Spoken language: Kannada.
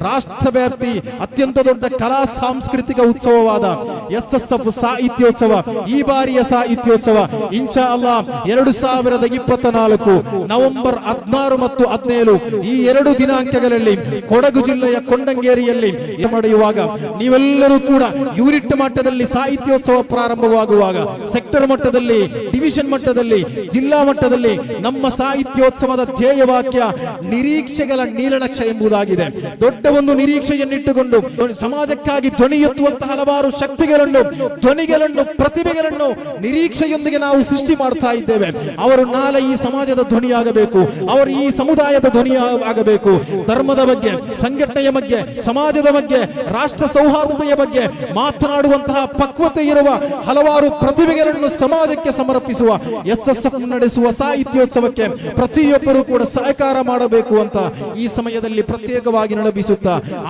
ರಾಷ್ಟ್ರವ್ಯಾಪಿ ಅತ್ಯಂತ ದೊಡ್ಡ ಕಲಾ ಸಾಂಸ್ಕೃತಿಕ ಉತ್ಸವವಾದ SSF ಸಾಹಿತ್ಯೋತ್ಸವ ಈ ಬಾರಿಯ ಸಾಹಿತ್ಯೋತ್ಸವ ಇನ್ಶಾ ಅಲ್ಲಾ 2024 ನವೆಂಬರ್ 16 ಮತ್ತು 17 ಈ 2 ದಿನಾಂಕಗಳಲ್ಲಿ ಕೊಡಗು ಜಿಲ್ಲೆಯ ಕೊಂಡಂಗೇರಿಯಲ್ಲಿ ನಡೆಯುವಾಗ ನೀವೆಲ್ಲರೂ ಕೂಡ ಯೂನಿಟ್ ಮಟ್ಟದಲ್ಲಿ ಸಾಹಿತ್ಯೋತ್ಸವ ಪ್ರಾರಂಭವಾಗುವಾಗ ಸೆಕ್ಟರ್ ಮಟ್ಟದಲ್ಲಿ, ಡಿವಿಷನ್ ಮಟ್ಟದಲ್ಲಿ, ಜಿಲ್ಲಾ ಮಟ್ಟದಲ್ಲಿ ನಮ್ಮ ಸಾಹಿತ್ಯೋತ್ಸವದ ಧ್ಯೇಯ ವಾಕ್ಯ ನಿರೀಕ್ಷೆಗಳ ನೀಲನಕ್ಷ ಎಂಬುದಾಗಿದೆ. ದೊಡ್ಡ ಒಂದು ನಿರೀಕ್ಷೆಯನ್ನಿಟ್ಟುಕೊಂಡು ಸಮಾಜಕ್ಕಾಗಿ ಧ್ವನಿ ಎತ್ತುವಂತಹ ಹಲವಾರು ಶಕ್ತಿಗಳನ್ನು, ಧ್ವನಿಗಳನ್ನು, ಪ್ರತಿಭೆಗಳನ್ನು ನಿರೀಕ್ಷೆಯೊಂದಿಗೆ ನಾವು ಸೃಷ್ಟಿ ಮಾಡ್ತಾ ಇದ್ದೇವೆ. ಅವರು ನಾಳೆ ಈ ಸಮಾಜದ ಧ್ವನಿಯಾಗಬೇಕು, ಅವರು ಈ ಸಮುದಾಯದ ಧ್ವನಿಯಾಗಬೇಕು. ಧರ್ಮದ ಬಗ್ಗೆ, ಸಂಘಟನೆಯ ಬಗ್ಗೆ, ಸಮಾಜದ ಬಗ್ಗೆ, ರಾಷ್ಟ್ರ ಸೌಹಾರ್ದತೆಯ ಬಗ್ಗೆ ಮಾತನಾಡುವಂತಹ ಪಕ್ವತೆ ಇರುವ ಹಲವಾರು ಪ್ರತಿಭೆಗಳನ್ನು ಸಮಾಜಕ್ಕೆ ಸಮರ್ಪಿಸುವ SSF ನಡೆಸುವ ಸಾಹಿತ್ಯೋತ್ಸವಕ್ಕೆ ಪ್ರತಿಯೊಬ್ಬರೂ ಕೂಡ ಸಹಕಾರ ಮಾಡಬೇಕು ಅಂತ ಈ ಸಮಯದಲ್ಲಿ ಪ್ರತ್ಯೇಕವಾಗಿ ನೆನಪಿಸುತ್ತಾ